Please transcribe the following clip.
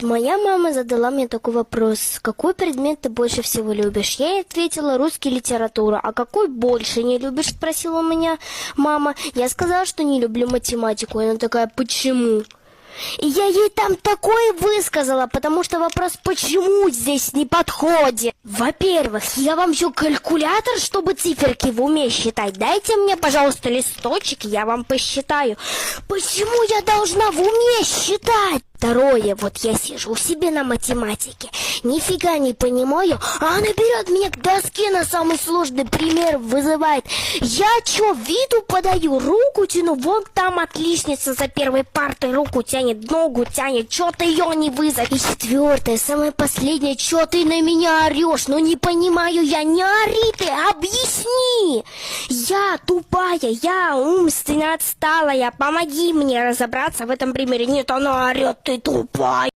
моя мама задала мне такой вопрос: какой предмет ты больше всего любишь? Я ей ответила: русский, литература. А какой больше не любишь? Спросила у меня мама. Я сказала, что не люблю математику. И она такая: почему? И я ей там такое высказала, потому что вопрос «почему» здесь не подходит. Во-первых, я вам еще калькулятор, чтобы циферки в уме считать. Дайте мне, пожалуйста, листочек, я вам посчитаю. Почему я должна в уме считать? Второе, вот я сижу себе на математике, нифига не понимаю, а она берет меня к доске на самый сложный пример вызывает. Я что, виду подаю, руку тяну, вон там отличница за первой партой руку тянет, ногу тянет, что ты ее не вызови. И четвертое, самое последнее, что ты на меня орешь? Ну не понимаю я, не ори ты, объясни. Я тупая, я умственно отсталая, помоги мне разобраться в этом примере. Нет, она орет, ты тупая.